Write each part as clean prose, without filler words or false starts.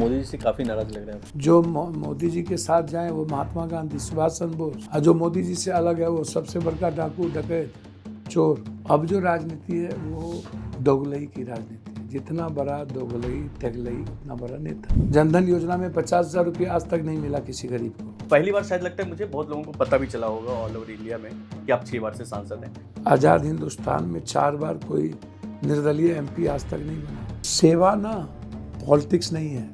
मोदी जी से काफ़ी नाराज़ लग रहे हैं। जो मोदी जी के साथ जाएं वो महात्मा गांधी, सुभाष चंद्र बोस, और जो मोदी जी से अलग है वो सबसे बड़का डाकू, डकैत, चोर। अब जो राजनीति है वो दोगलई की राजनीति है। जितना बड़ा दोगलई तेगलई उतना बड़ा नेता। जनधन योजना में 50,000 रुपये आज तक नहीं मिला किसी गरीब को। पहली बार शायद लगता है मुझे बहुत लोगों को पता भी चला होगा ऑल ओवर इंडिया में कि आप 6 बार से सांसद हैं। आज़ाद हिंदुस्तान में 4 बार कोई निर्दलीय एमपी आज तक नहीं बना। सेवा ना पॉलिटिक्स नहीं है,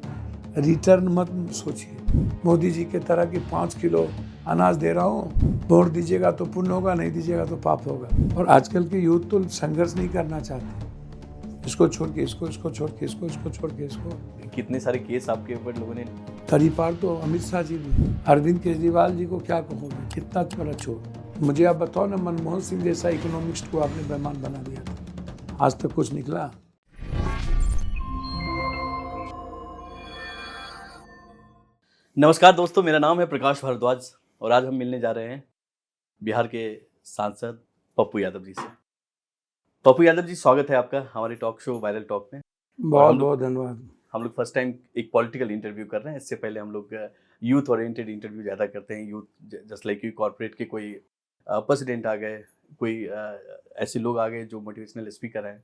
रिटर्न मत सोचिए। मोदी जी के तरह की 5 किलो अनाज दे रहा हूँ, वोट दीजिएगा तो पुण्य होगा, नहीं दीजिएगा तो पाप होगा। और आजकल के यूथ तो संघर्ष नहीं करना चाहते, इसको छोड़ के इसको, इसको छोड़ के इसको, इसको छोड़ के इसको। कितने सारे केस आपके ऊपर लोगों ने। तरीपार तो अमित शाह जी भी, अरविंद केजरीवाल जी को क्या कहूँगा, कितना बड़ा चोर। मुझे आप बताओ ना, मनमोहन सिंह जैसा इकोनॉमिस्ट को आपने बेईमान बना दिया था, आज तक कुछ निकला? नमस्कार दोस्तों, मेरा नाम है प्रकाश भारद्वाज और आज हम मिलने जा रहे हैं बिहार के सांसद पप्पू यादव जी से। पप्पू यादव जी, स्वागत है आपका हमारे टॉक शो वायरल टॉक में। बहुत बहुत धन्यवाद। हम लोग फर्स्ट टाइम एक पॉलिटिकल इंटरव्यू कर रहे हैं। इससे पहले हम लोग यूथ ओरिएंटेड इंटरव्यू ज़्यादा करते हैं। Youth just like you, corporate के कोई प्रेसिडेंट आ गए, कोई ऐसे लोग आ गए जो मोटिवेशनल स्पीकर हैं।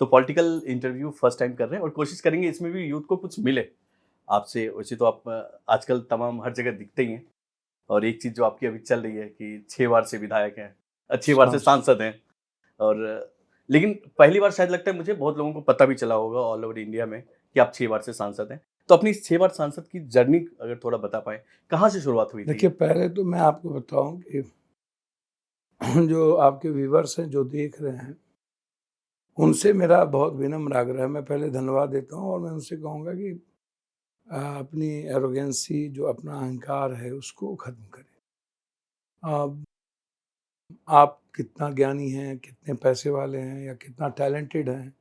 तो पॉलिटिकल इंटरव्यू फर्स्ट टाइम कर रहे हैं और कोशिश करेंगे इसमें भी यूथ को कुछ मिले आपसे। वैसे तो आप आजकल तमाम हर जगह दिखते ही हैं और एक चीज़ जो आपकी अभी चल रही है कि 6 बार से विधायक हैं, 6 बार से सांसद हैं। और लेकिन पहली बार शायद लगता है मुझे बहुत लोगों को पता भी चला होगा ऑल ओवर इंडिया में कि आप 6 बार से सांसद हैं। तो अपनी इस 6 बार सांसद की जर्नी अगर थोड़ा बता पाएँ, कहाँ से शुरुआत हुई थी? देखिए, पहले तो मैं आपको बताऊं कि जो आपके व्यूवर्स हैं जो देख रहे हैं, उनसे मेरा बहुत विनम्र आग्रह है। मैं पहले धन्यवाद देता हूं और मैं उनसे कहूँगा कि अपनी एरोगेंसी, जो अपना अहंकार है, उसको खत्म करें। आप कितना ज्ञानी हैं, कितने पैसे वाले हैं या कितना टैलेंटेड हैं,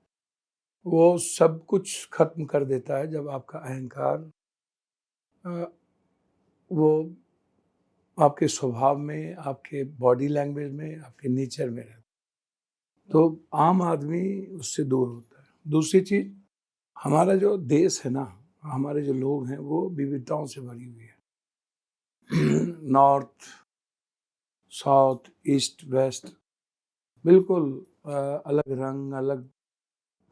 वो सब कुछ खत्म कर देता है जब आपका अहंकार वो आपके स्वभाव में, आपके बॉडी लैंग्वेज में, आपके नेचर में रहता है। तो आम आदमी उससे दूर होता है। दूसरी चीज़, हमारा जो देश है ना, हमारे जो लोग हैं, वो विविधताओं से भरी हुई है। नॉर्थ, साउथ, ईस्ट, वेस्ट, बिल्कुल अलग रंग, अलग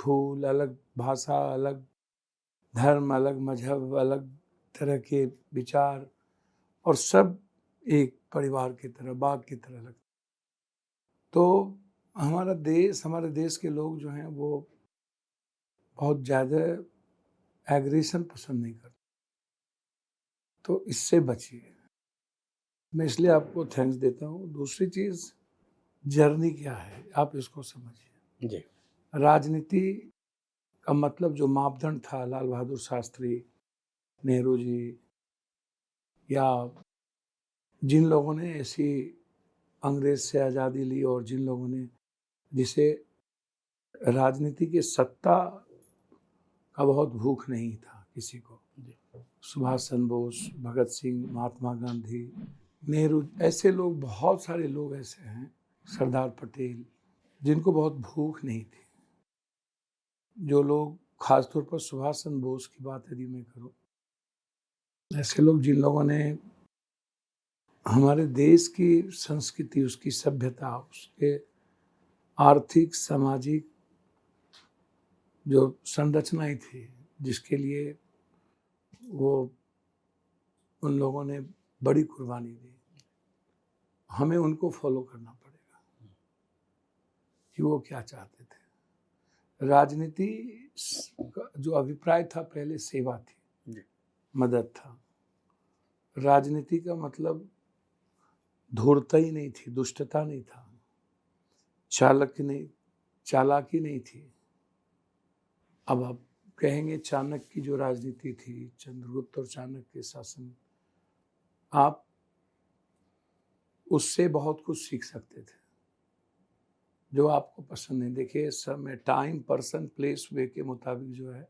फूल, अलग भाषा, अलग धर्म, अलग मजहब, अलग तरह के विचार, और सब एक परिवार की तरह, बाग की तरह लगते। तो हमारे देश के लोग जो हैं वो बहुत ज़्यादा एग्रेशन पसंद नहीं करते, तो इससे बचिए। मैं इसलिए आपको थैंक्स देता हूँ। दूसरी चीज़, जर्नी क्या है आप इसको समझिए। जी। राजनीति का मतलब जो मापदंड था, लाल बहादुर शास्त्री, नेहरू जी, या जिन लोगों ने ऐसी अंग्रेज से आज़ादी ली और जिन लोगों ने, जिसे राजनीति की सत्ता का बहुत भूख नहीं था किसी को, सुभाष चंद्र बोस, भगत सिंह, महात्मा गांधी, नेहरू, ऐसे लोग, बहुत सारे लोग ऐसे हैं, सरदार पटेल, जिनको बहुत भूख नहीं थी। जो लोग, खासतौर पर सुभाष चंद्र बोस की बात यदि मैं करूं, ऐसे लोग जिन लोगों ने हमारे देश की संस्कृति, उसकी सभ्यता, उसके आर्थिक सामाजिक जो संरचनाएं थी, जिसके लिए वो, उन लोगों ने बड़ी कुर्बानी दी, हमें उनको फॉलो करना पड़ेगा कि वो क्या चाहते थे। राजनीति का जो अभिप्राय था पहले, सेवा थी, मदद था। राजनीति का मतलब धूर्तता ही नहीं थी, दुष्टता नहीं था, चालाकी नहीं थी। अब आप कहेंगे चाणक्य की जो राजनीति थी, चंद्रगुप्त और चाणक्य के शासन, आप उससे बहुत कुछ सीख सकते थे जो आपको पसंद नहीं। देखिए, समय, टाइम, पर्सन, प्लेस, वे के मुताबिक जो है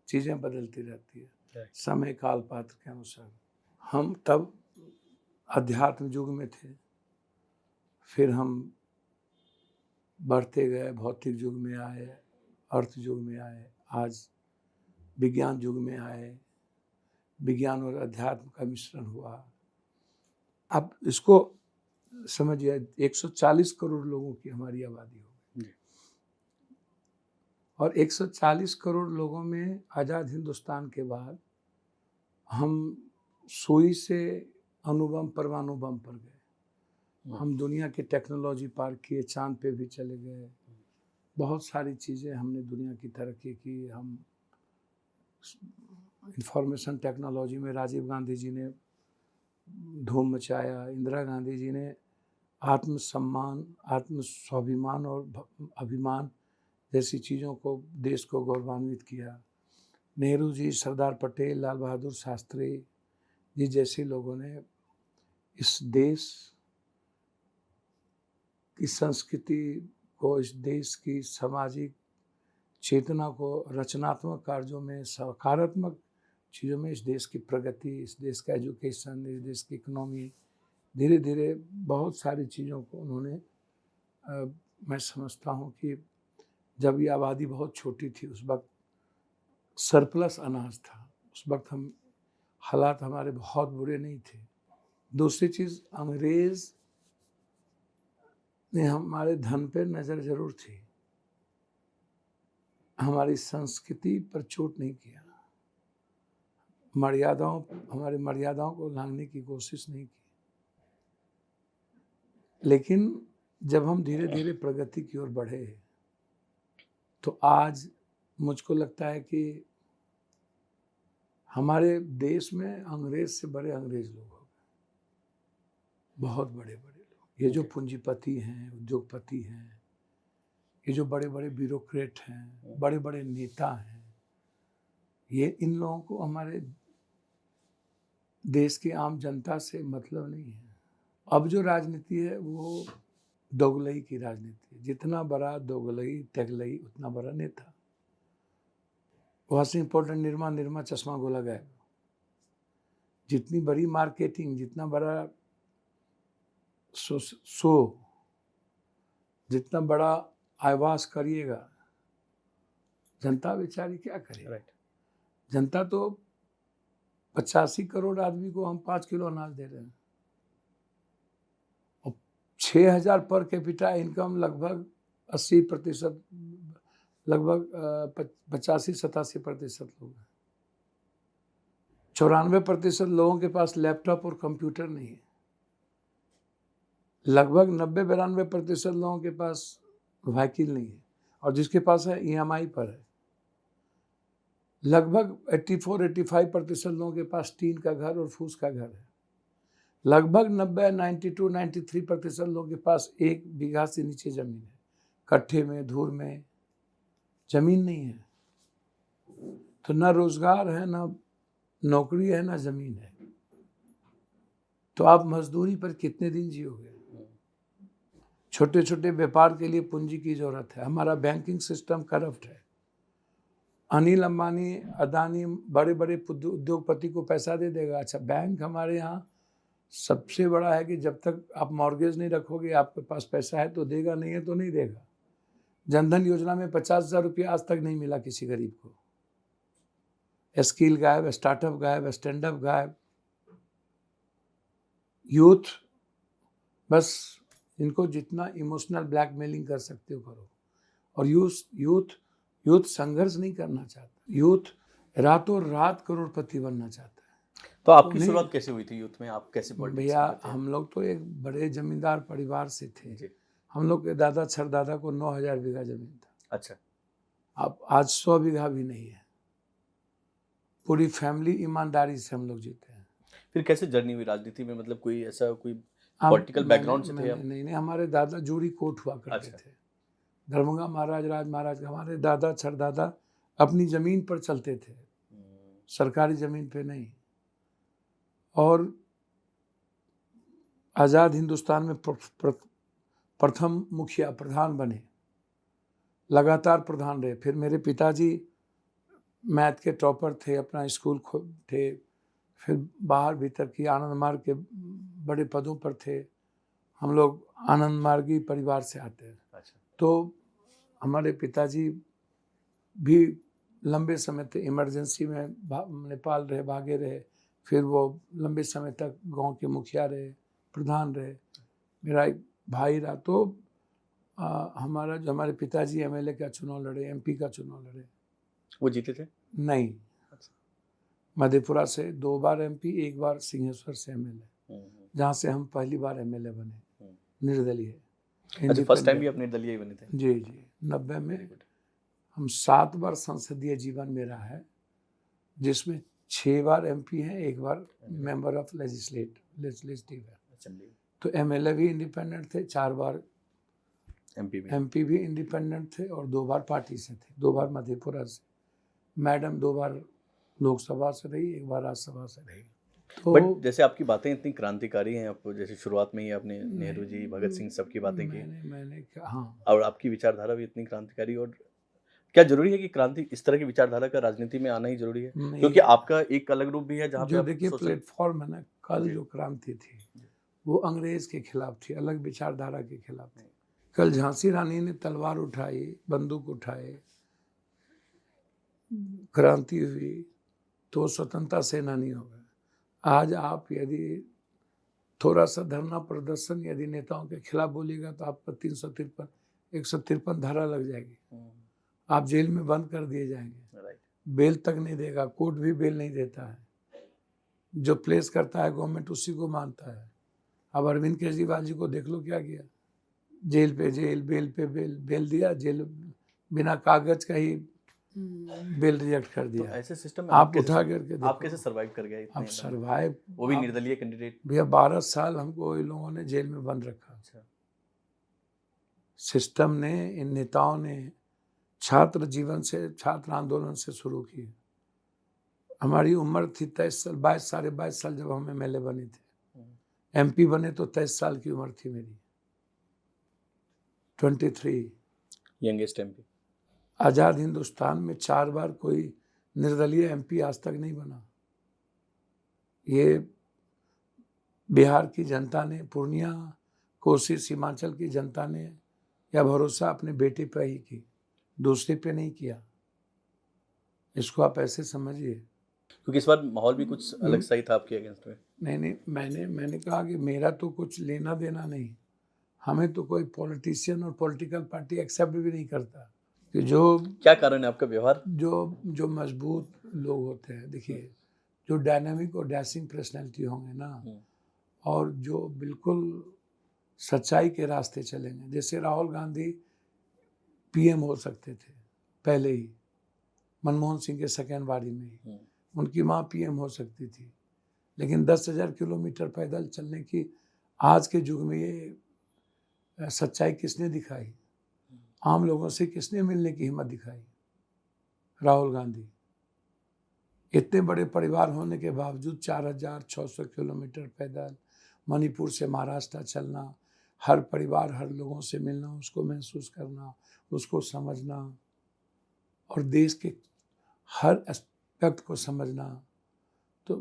चीज़ें बदलती रहती है, समय काल पात्र के अनुसार। हम तब अध्यात्म युग में थे, फिर हम बढ़ते गए, भौतिक युग में आए, अर्थ युग में आए, आज विज्ञान युग में आए, विज्ञान और अध्यात्म का मिश्रण हुआ। अब इसको समझिए 140 करोड़ लोगों की हमारी आबादी हो गई, और 140 करोड़ लोगों में आज़ाद हिंदुस्तान के बाद हम सुई से अणुबम परमाणु बम पर गए, हम दुनिया की टेक्नोलॉजी पार किए, चांद पे भी चले गए, बहुत सारी चीज़ें हमने दुनिया की तरक्की की। हम इंफॉर्मेशन टेक्नोलॉजी में राजीव गांधी जी ने धूम मचाया, इंदिरा गांधी जी ने आत्मसम्मान, आत्म स्वाभिमान और अभिमान जैसी चीज़ों को, देश को गौरवान्वित किया। नेहरू जी, सरदार पटेल, लाल बहादुर शास्त्री जी जैसे लोगों ने इस देश की संस्कृति को, इस देश की सामाजिक चेतना को रचनात्मक कार्यों में, सकारात्मक चीज़ों में, इस देश की प्रगति, इस देश का एजुकेशन, इस देश की इकोनॉमी, धीरे धीरे बहुत सारी चीज़ों को उन्होंने मैं समझता हूँ कि जब ये आबादी बहुत छोटी थी उस वक्त सरप्लस अनाज था, उस वक्त हम हालात हमारे बहुत बुरे नहीं थे। दूसरी चीज़, अंग्रेज़ ने हमारे धन पर नज़र ज़रूर थी, हमारी संस्कृति पर चोट नहीं किया, हमारी मर्यादाओं को लांघने की कोशिश नहीं की। लेकिन जब हम धीरे धीरे प्रगति की ओर बढ़े तो आज मुझको लगता है कि हमारे देश में अंग्रेज से बड़े अंग्रेज लोग हो गए, बहुत बड़े बड़े लोग। ये जो पूंजीपति हैं, उद्योगपति हैं, ये जो बड़े बड़े ब्यूरोक्रेट हैं, बड़े बड़े नेता हैं, ये इन लोगों को हमारे देश की आम जनता से मतलब नहीं है। अब जो राजनीति है वो दोगलई की राजनीति है। जितना बड़ा दोगलई तेगलई उतना बड़ा नेता। वहाँ से इम्पोर्टेंट निर्मा चश्मा गोला गायब। जितनी बड़ी मार्केटिंग, जितना बड़ा शो, जितना बड़ा आवाज करिएगा, जनता बेचारी क्या करे। जनता तो 85 करोड़ आदमी को हम 5 किलो अनाज दे रहे हैं, और 6000 पर कैपिटा इनकम लगभग 80%, लगभग 85-87% लोग हैं। 94% लोगों के पास लैपटॉप और कंप्यूटर नहीं है। लगभग 90-92% लोगों के पास व्हीकल नहीं है, और जिसके पास है EMI पर है। लगभग 84-85% लोगों के पास टीन का घर और फूस का घर है। लगभग 92-93% लोगों के पास 1 बीघा से नीचे जमीन है, कट्ठे में, धूर में जमीन नहीं है। तो ना रोजगार है, ना नौकरी है, ना जमीन है। तो आप मजदूरी पर कितने दिन जियोगे? छोटे छोटे व्यापार के लिए पूंजी की जरूरत है। हमारा बैंकिंग सिस्टम करप्ट है। अनिल अंबानी, अदानी, बड़े बड़े उद्योगपति को पैसा दे देगा। अच्छा, बैंक हमारे यहाँ सबसे बड़ा है कि जब तक आप मॉर्गेज नहीं रखोगे, आपके पास पैसा है तो देगा, नहीं है तो नहीं देगा। जनधन योजना में 50,000 रुपया आज तक नहीं मिला किसी गरीब को। स्किल गायब, स्टार्टअप गायब, स्टैंड अप गायब। यूथ, बस इनको जितना इमोशनल ब्लैकमेलिंग कर सकते हो करो। और यूथ संघर्ष नहीं करना चाहता। यूथ रातों रात करोड़पति बनना चाहता है। तो आपकी शुरुआत कैसे हुई थी यूथ में? आप कैसे पॉलिटिक्स में भैया, थे? हम लोग तो एक बड़े जमींदार परिवार से थे जी। हम लोग के दादा छरदादा को 9000 बीघा जमीन था। अच्छा। अब आज 100 बीघा भी नहीं है। पूरी फैमिली ईमानदारी से हम लोग जीते हैं। फिर कैसे जर्नी हुई राजनीति में? मतलब कोई ऐसा कोई पॉलिटिकल बैकग्राउंड से थे आप? नहीं, हमारे दादा जूरी कोट हुआ करते थे। धर्मंगा महाराज, राज महाराज, हमारे दादा छरदादा अपनी जमीन पर चलते थे, सरकारी जमीन पे नहीं। और आज़ाद हिंदुस्तान में प्रथम मुखिया प्रधान बने, लगातार प्रधान रहे। फिर मेरे पिताजी मैथ के टॉपर थे, अपना स्कूल थे, फिर बाहर भीतर की आनंद मार्ग के बड़े पदों पर थे। हम लोग आनंद मार्गी परिवार से आते हैं। अच्छा। तो हमारे पिताजी भी लंबे समय तक इमरजेंसी में नेपाल रहे, भागे रहे, फिर वो लंबे समय तक गांव के मुखिया रहे, प्रधान रहे, मेरा एक भाई रहा। तो हमारा जो हमारे पिताजी एमएलए का चुनाव लड़े, एमपी का चुनाव लड़े, वो जीते थे? नहीं, अच्छा। मधेपुरा से 2 बार एमपी, 1 बार सिंहेश्वर से एमएलए, जहाँ से हम पहली बार एमएलए बने, निर्दलीय। अच्छा, फर्स्ट टाइम भी आप निर्दलीय ही बने थे? जी जी, 90 में हम 7 बार संसदीय जीवन मेरा है, जिसमें 6 बार एमपी हैं, 1 बार मेंबर ऑफ लेजिस्लेटिव है। तो एमएलए भी इंडिपेंडेंट थे, 4 बार एमपी भी इंडिपेंडेंट थे और 2 बार पार्टी से थे, 2 बार मधेपुरा से। मैडम 2 बार लोकसभा से रही, 1 बार राज्यसभा से रही। तो बट जैसे आपकी बातें इतनी क्रांतिकारी हैं, आप जैसे शुरुआत में ही आपने नेहरू जी, भगत सिंह सबकी बातें की, मैंने हाँ, और आपकी विचारधारा भी इतनी क्रांतिकारी। और क्या जरूरी है कि क्रांति, इस तरह की विचारधारा का राजनीति में आना ही जरूरी है? क्योंकि आपका एक अलग रूप भी है जहाँ पे जो आप देखिए प्लेटफॉर्म है ना, कल जो क्रांति थी वो अंग्रेज के खिलाफ थी, अलग विचारधारा के खिलाफ थी। कल झांसी रानी ने तलवार उठाई, बंदूक उठाए, क्रांति हुई, तो स्वतंत्रता सेनानी हो गए। आज आप यदि थोड़ा सा धरना प्रदर्शन यदि नेताओं के खिलाफ बोलिएगा तो आप पर 353 153 धारा लग जाएगी, आप जेल में बंद कर दिए जाएंगे, बेल तक नहीं देगा, कोर्ट भी बेल नहीं देता है। जो प्लेस करता है गवर्नमेंट उसी को मानता है। अब अरविंद केजरीवाल जी को देख लो क्या किया, जेल पे जेल, बेल पे बेल, बेल दिया, जेल बिना कागज का ही बेल रिजेक्ट कर दिया। तो ऐसे सिस्टम में आप उठा करके आप कैसे सर्वाइव कर गए? आप सर्वाइव, वो भी निर्दलीय कैंडिडेट भैया 12 साल हमको इन लोगों ने जेल में बंद रखा। सिस्टम ने, इन नेताओं ने छात्र जीवन से, छात्र आंदोलन से शुरू की। हमारी उम्र थी 23 साल, 22 साढ़े 22 साल जब हम एमएलए बने थे। एमपी बने तो 23 साल की उम्र थी मेरी, 23, यंगेस्ट एमपी। आज़ाद हिंदुस्तान में 4 बार कोई निर्दलीय एमपी आज तक नहीं बना। ये बिहार की जनता ने, पूर्णिया, कोसी, सीमांचल की जनता ने यह भरोसा अपने बेटे पर ही की, दूसरे पे नहीं किया। इसको आप ऐसे समझिए। क्योंकि इस बार माहौल भी कुछ अलग सही था आपके अगेंस्ट में। नहीं, मैंने कहा कि मेरा तो कुछ लेना देना नहीं, हमें तो कोई पॉलिटिशियन और पॉलिटिकल पार्टी एक्सेप्ट भी नहीं करता। कि जो क्या कारण है आपका व्यवहार? जो मजबूत लोग होते हैं, देखिए, जो डायनामिक और डैशिंग पर्सनैलिटी होंगे ना, और जो बिल्कुल सच्चाई के रास्ते चलेंगे। जैसे राहुल गांधी पीएम हो सकते थे पहले ही, मनमोहन सिंह के सेकेंड बारी में ही, उनकी माँ पीएम हो सकती थी, लेकिन 10,000 किलोमीटर पैदल चलने की आज के युग में ये सच्चाई किसने दिखाई? आम लोगों से किसने मिलने की हिम्मत दिखाई? राहुल गांधी। इतने बड़े परिवार होने के बावजूद 4,600 किलोमीटर पैदल मणिपुर से महाराष्ट्र चलना, हर परिवार, हर लोगों से मिलना, उसको महसूस करना, उसको समझना, और देश के हर एस्पेक्ट को समझना। तो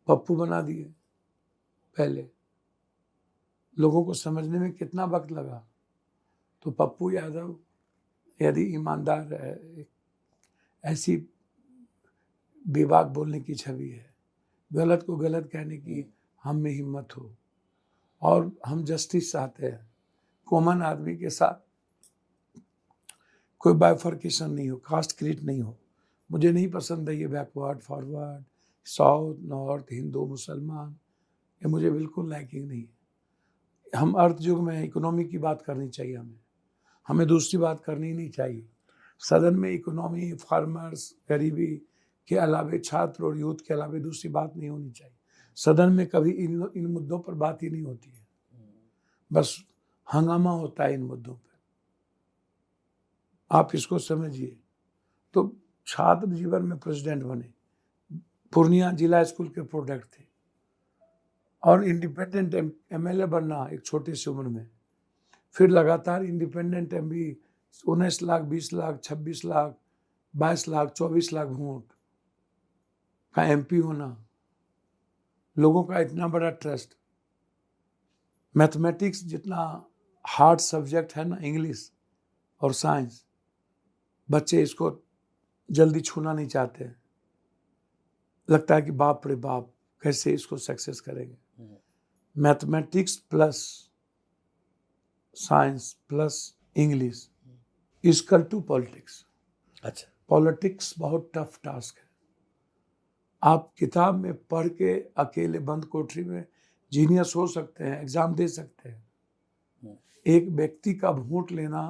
पप्पू बना दिए। पहले लोगों को समझने में कितना वक्त लगा। तो पप्पू यादव यदि ईमानदार है, ऐसी बेबाक बोलने की छवि है, गलत को गलत कहने की हम में हिम्मत हो, और हम जस्टिस चाहते हैं, कॉमन आदमी के साथ कोई बाइफर्केशन नहीं हो, कास्ट क्रीट नहीं हो। मुझे नहीं पसंद है ये backward forward, south north, Hindu मुसलमान, ये मुझे बिल्कुल लाइकिंग नहीं है। हम अर्थ युग में इकोनॉमी की बात करनी चाहिए, हमें दूसरी बात करनी नहीं चाहिए। सदन में इकोनॉमी, फार्मर्स, गरीबी के अलावे, छात्र और यूथ के अलावे दूसरी बात नहीं होनी चाहिए। सदन में कभी इन मुद्दों पर बात ही नहीं होती है, बस हंगामा होता है इन मुद्दों पर। आप इसको समझिए। तो छात्र जीवन में प्रेसिडेंट बने, पूर्णिया जिला स्कूल के प्रोडक्ट थे, और इंडिपेंडेंट एमएलए बनना एक छोटी सी उम्र में, फिर लगातार independent MP, 19 lakh, 20 lakh, 26 lakh, 22 lakh, 24 lakh vote का एमपी होना, लोगों का इतना बड़ा ट्रस्ट। मैथमेटिक्स जितना हार्ड सब्जेक्ट है ना, इंग्लिश और साइंस, बच्चे इसको जल्दी छूना नहीं चाहते। लगता है कि बाप रे बाप कैसे इसको सक्सेस करेंगे। Mathematics plus science plus English equal to politics. अच्छा। पॉलिटिक्स बहुत टफ टास्क है। आप किताब में पढ़ के अकेले बंद कोठरी में जीनियस हो सकते हैं, एग्जाम दे सकते हैं। एक व्यक्ति का वोट लेना,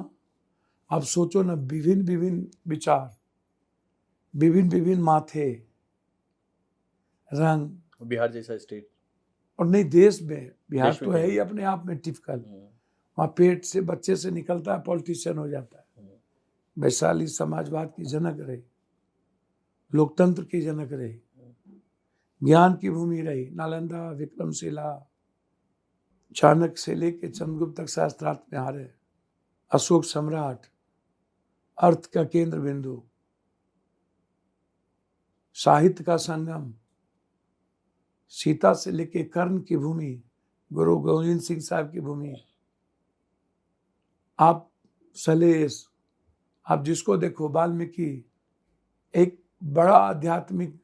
आप सोचो ना, विभिन्न विभिन्न विचार, विभिन्न विभिन्न माथे, रंग, बिहार जैसा स्टेट और नहीं देश में, बिहार देश में तो है कहीं ही अपने आप में टिपिकल। वहाँ पेट से बच्चे से निकलता है पॉलिटिशियन हो जाता है। वैशाली समाजवाद की जनक रही, लोकतंत्र की जनक रही, ज्ञान की भूमि रही। नालंदा, विक्रमशिला, चाणक्य से लेके चंद्रगुप्त तक शास्त्रार्थ में आ रहे। अशोक सम्राट, अर्थ का केंद्र बिंदु, साहित्य का संगम, सीता से लेके कर्ण की भूमि, गुरु गोविंद सिंह साहब की भूमि। आप सलेस, आप जिसको देखो, वाल्मीकि, एक बड़ा आध्यात्मिक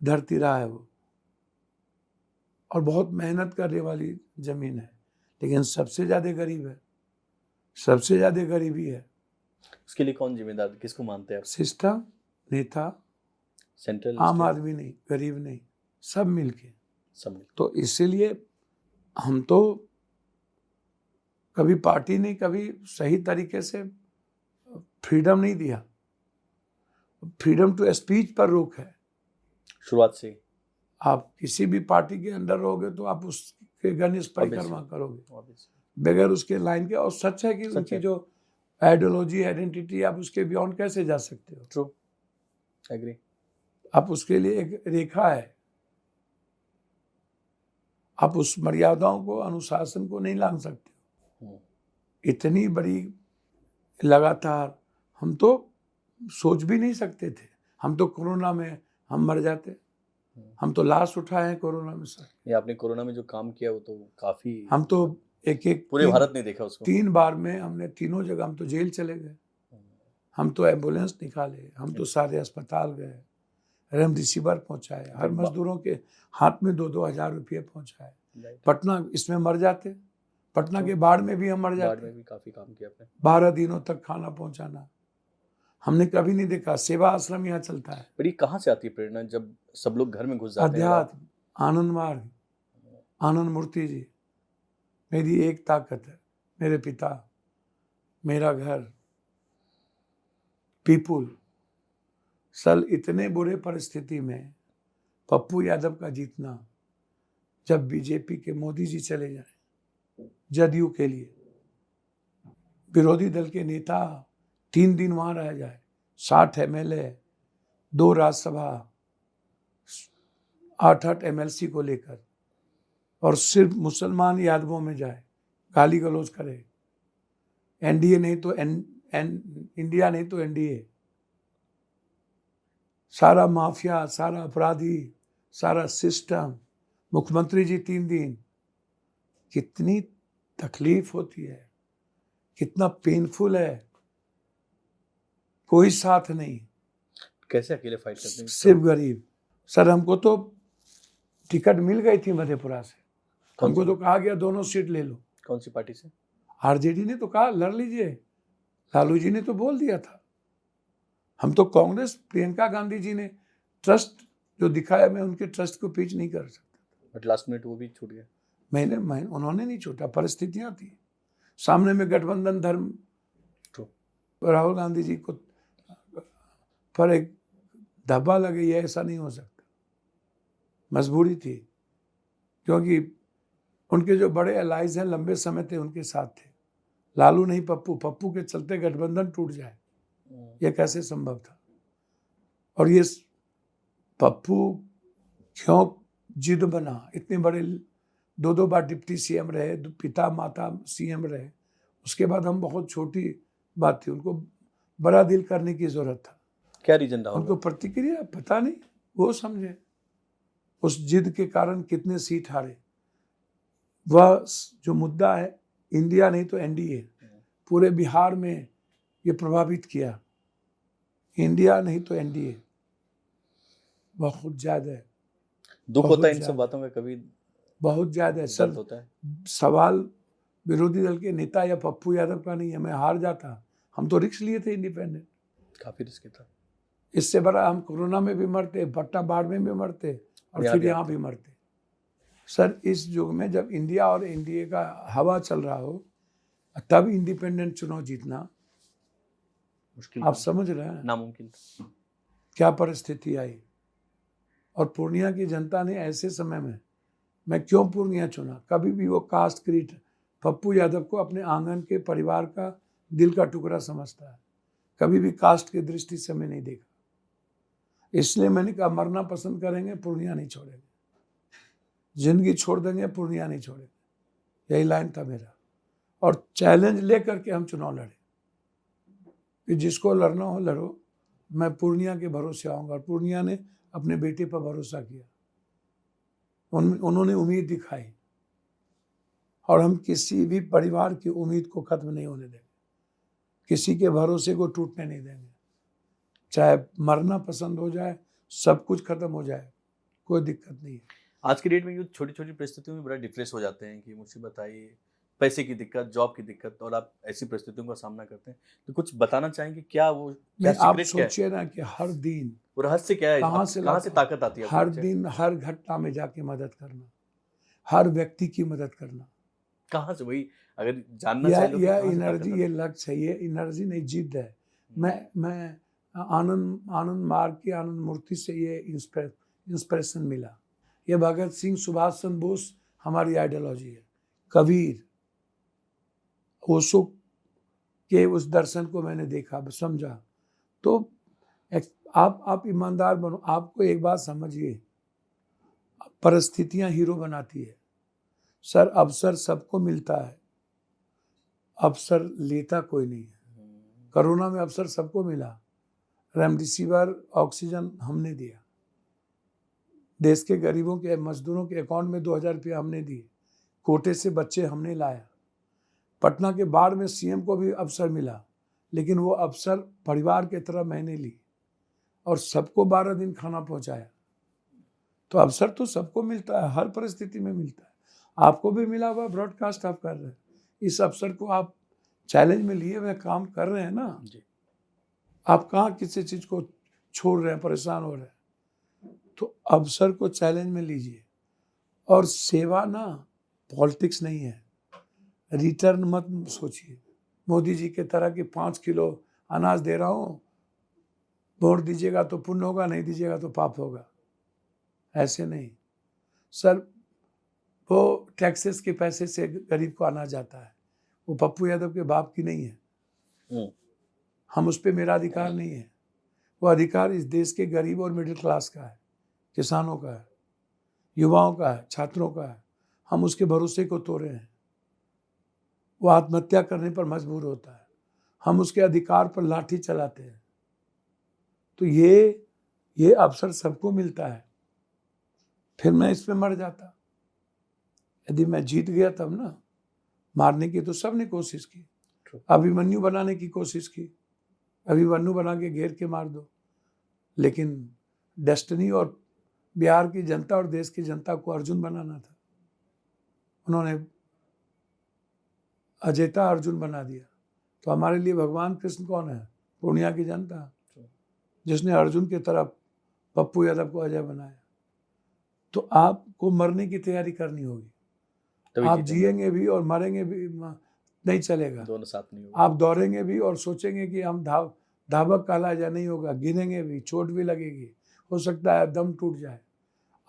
धरती रहा है वो, और बहुत मेहनत करने वाली जमीन है। लेकिन सबसे ज्यादा गरीब है, सबसे ज्यादा गरीबी है। उसके लिए कौन जिम्मेदार, किसको मानते हैं आप? सिस्टम, नेता, सेंट्रल, आम स्टेट? आदमी नहीं, गरीब नहीं, सब मिलके। सब मिलके। तो इसीलिए हम तो कभी पार्टी ने कभी सही तरीके से फ्रीडम नहीं दिया। फ्रीडम टू स्पीच पर रोक है। शुरुआत से ही। आप किसी भी पार्टी के अंडर रहोगे तो आप उसके गणेश परिक्रमा करोगे बगैर उसके लाइन के। और सच है कि उनकी जो आइडियोलॉजी, आइडेंटिटी, आप उसके बियॉन्ड कैसे जा सकते हो? True, agree. आप उसके लिए एक रेखा है, आप उस मर्यादाओं को, अनुशासन को नहीं लांघ सकते हो। इतनी बड़ी लगातार, हम तो सोच भी नहीं सकते थे। हम तो कोरोना में हम मर जाते, हम तो लाश उठाए हैं कोरोना में सर। ये आपने कोरोना में जो काम किया वो तो काफी, हम तो एक पूरे भारत ने देखा उसको। 3 बार में हमने तीनों जगह, हम तो जेल चले गए, हम तो एम्बुलेंस निकाले, हम तो सारे अस्पताल गए, रेमडेसिविर पहुंचाए, हर मजदूरों के हाथ में 2-2 हजार रुपये पहुंचाए। पटना इसमें मर जाते, पटना के बाढ़ में भी हम मर जाते। बाढ़ में भी काफी काम किया आपने। 12 दिनों तक खाना पहुंचाना हमने कभी नहीं देखा। सेवा आश्रम यहाँ चलता है। पर ये कहाँ से आती है प्रेरणा जब सब लोग घर में घुस जाते हैं? अध्यात्म, आनंद मार्ग, आनंद मूर्ति जी मेरी एक ताकत है, मेरे पिता, मेरा घर, पीपुल। सल इतने बुरे परिस्थिति में पप्पू यादव का जीतना, जब बीजेपी के मोदी जी चले जाए जदयू के लिए, विरोधी दल के नेता 3 दिन वहां रह जाए, 60 MLA, 2 राज्यसभा, 8-8 MLC को लेकर, और सिर्फ मुसलमान यादवों में जाए, गाली गलौज करे, एनडीए नहीं तो इंडिया नहीं तो एनडीए, सारा माफिया, सारा अपराधी, सारा सिस्टम, मुख्यमंत्री जी 3 दिन। कितनी तकलीफ होती है, कितना पेनफुल है। कोई साथ नहीं, कैसे अकेले फाइट करते हैं? सिर्फ गरीब। सर हमको तो टिकट मिल गई थी मधेपुरा से, हमको तो कहा गया दोनों सीट ले लो। कौन सी पार्टी से? आरजेडी ने तो कहा लड़ लीजिए, लालू जी ने तो बोल दिया था। हम तो कांग्रेस, प्रियंका गांधी जी ने ट्रस्ट जो दिखाया, मैं उनके ट्रस्ट को पीछ नहीं कर सकता। बट लास्ट मिनट वो भी छूट गया। उन्होंने नहीं छूटा, परिस्थितियां थी सामने में। गठबंधन धर्म, राहुल गांधी जी को पर एक धब्बा लगे, ये ऐसा नहीं हो सकता, मजबूरी थी। क्योंकि उनके जो बड़े अलाइज हैं लंबे समय थे उनके साथ थे, लालू नहीं पप्पू। पप्पू के चलते गठबंधन टूट जाए, यह कैसे संभव था? और ये पप्पू क्यों जिद बना? इतने बड़े 2-2 बार डिप्टी सीएम रहे, पिता माता सीएम रहे, उसके बाद हम बहुत छोटी बात थी, उनको बड़ा दिल करने की जरूरत था। क्या रीजन रहा? उनको प्रतिक्रिया पता नहीं, वो समझे उस जिद के कारण कितने सीट हारे। वह जो मुद्दा है, इंडिया नहीं तो एनडीए, पूरे बिहार में ये प्रभावित किया। इंडिया नहीं तो एनडीए बहुत ज़्यादा है, दुख होता है इन बहुत सब बातों का, कभी बहुत ज़्यादा है सर। दर्द होता है? सवाल विरोधी दल के नेता या पप्पू यादव का नहीं है, मैं हार जाता। हम तो रिस्क लिए थे इंडिपेंडेंट। काफी रिस्की था। इससे बड़ा हम कोरोना में भी मरते, पट्टा बाढ़ में भी मरते और फिर यहाँ भी मरते। सर इस युग में जब इंडिया और एनडीए का हवा चल रहा हो तब इंडिपेंडेंट चुनाव जीतना मुश्किल आप था, समझ रहे हैं नामुमकिन था। क्या परिस्थिति आई। और पूर्णिया की जनता ने ऐसे समय में, मैं क्यों पूर्णिया चुना, कभी भी वो कास्ट क्रीट पप्पू यादव को अपने आंगन के परिवार का दिल का टुकड़ा समझता है, कभी भी कास्ट की दृष्टि से मैं नहीं देखा। इसलिए मैंने कहा मरना पसंद करेंगे, पूर्णिया नहीं छोड़ेंगे, जिंदगी छोड़ देंगे, पूर्णिया नहीं छोड़ेंगे। यही लाइन था मेरा। और चैलेंज लेकर के हम चुनाव लड़े कि जिसको लड़ना हो लड़ो, मैं पूर्णिया के भरोसे आऊँगा। और पूर्णिया ने अपने बेटे पर भरोसा किया, उन्होंने उम्मीद दिखाई और हम किसी भी परिवार की उम्मीद को खत्म नहीं होने देंगे, किसी के भरोसे को टूटने नहीं देंगे। चाहे मरना पसंद हो जाए, सब कुछ खत्म हो जाए, कोई दिक्कत नहीं है। आज के डेट में यूथ छोटी छोटी परिस्थितियों में बड़ा डिप्रेस हो जाते हैं कि मुसीबत आई, पैसे की दिक्कत, जॉब की दिक्कत, और आप ऐसी परिस्थितियों का सामना करते हैं, तो कुछ बताना चाहेंगे क्या वो, क्या नहीं, आप सीक्रेट क्या है, सोचिए ना कि हर दिन वो रहस्य क्या है, कहाँ से कहाँ से लाता, ताकत आती है आपके हर पीछे? दिन हर घटना में जाके मदद करना, हर व्यक्ति की मदद करना, कहाँ से, वही अगर जानना चाहे लोग कि यह कहाँ से ताकत एनर्जी, आती ये है? लक्ष्य है, ये एनर्जी नहीं जिद है। हम्म, मैं आनंद मार्ग की आनंद मूर्ति से ये इंस्पिरेशन मिला। ये भगत सिंह, सुभाष चंद्र बोस हमारी आइडियोलॉजी है। कबीर, ओशो के उस दर्शन को मैंने देखा, समझा। तो आप ईमानदार बनो। आपको एक बात समझिए, परिस्थितियां हीरो बनाती है। सर अवसर सबको मिलता है, अवसर लेता कोई नहीं है। कोरोना में अवसर सबको मिला, रेमडेसिविर ऑक्सीजन हमने दिया, देश के गरीबों के मजदूरों के अकाउंट में 2000 रुपया हमने दिए, कोटे से बच्चे हमने लाया। पटना के बाढ़ में सीएम को भी अवसर मिला, लेकिन वो अवसर परिवार की तरह मैंने ली और सबको 12 दिन खाना पहुंचाया। तो अवसर तो सबको मिलता है, हर परिस्थिति में मिलता है। आपको भी मिला हुआ, ब्रॉडकास्ट आप कर रहे हैं, इस अवसर को आप चैलेंज में लिए हुए काम कर रहे हैं ना जी। आप कहाँ किसी चीज को छोड़ रहे हैं, परेशान हो रहे हैं। तो अवसर को चैलेंज में लीजिए। और सेवा ना पॉलिटिक्स नहीं है, रिटर्न मत सोचिए। मोदी जी के तरह कि 5 किलो अनाज दे रहा हूँ, वोट दीजिएगा तो पुण्य होगा, नहीं दीजिएगा तो पाप होगा, ऐसे नहीं। सर वो टैक्सेस के पैसे से गरीब को अनाज जाता है, वो पप्पू यादव के बाप की नहीं है। हम उस पर मेरा अधिकार नहीं है, वो अधिकार इस देश के गरीब और मिडिल क्लास का है, किसानों का है, युवाओं का है, छात्रों का है। हम उसके भरोसे को तोड़े हैं, वो आत्महत्या करने पर मजबूर होता है, हम उसके अधिकार पर लाठी चलाते हैं। तो ये अवसर सबको मिलता है। फिर मैं इसमें मर जाता, यदि मैं जीत गया तब ना। मारने की तो सबने कोशिश की, अभिमन्यु बनाने की कोशिश की, अभिमन्यु बना के घेर के मार दो, लेकिन डेस्टिनी और बिहार की जनता और देश की जनता को अर्जुन बनाना था, उन्होंने अजैता अर्जुन बना दिया। तो हमारे लिए भगवान कृष्ण कौन है? पूर्णिया की जनता, जिसने अर्जुन की तरफ पप्पू यादव को अजय बनाया। तो आपको मरने की तैयारी करनी होगी, आप जिएंगे भी और मरेंगे भी नहीं चलेगा, दोनों साथ नहीं होगा। आप दौड़ेंगे भी और सोचेंगे कि हम धावक कहला जाए, नहीं होगा, गिरेंगे भी, चोट भी लगेगी, हो सकता है दम टूट जाए।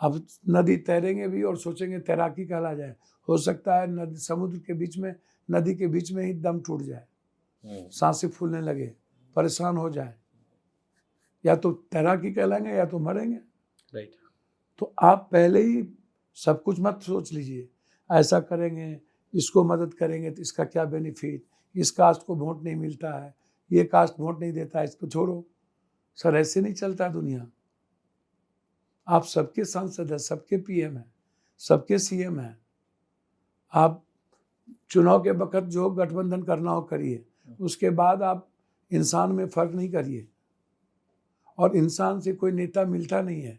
अब नदी तैरेंगे भी और सोचेंगे तैराकी कहला जाए, हो सकता है नदी समुद्र के बीच में, नदी के बीच में ही दम टूट जाए, सांसें फूलने लगे, परेशान हो जाए, या तो तैराकी कहलाएंगे या तो मरेंगे। राइट। तो आप पहले ही सब कुछ मत सोच लीजिए, ऐसा करेंगे, इसको मदद करेंगे तो इसका क्या बेनिफिट, इस कास्ट को वोट नहीं मिलता है, ये कास्ट वोट नहीं देता है, इसको छोड़ो। सर ऐसे नहीं चलता दुनिया। आप सबके सांसद हैं, सबके पीएम हैं, सबके सीएम हैं। आप चुनाव के वक्त जो गठबंधन करना हो करिए, उसके बाद आप इंसान में फर्क नहीं करिए। और इंसान से कोई नेता मिलता नहीं है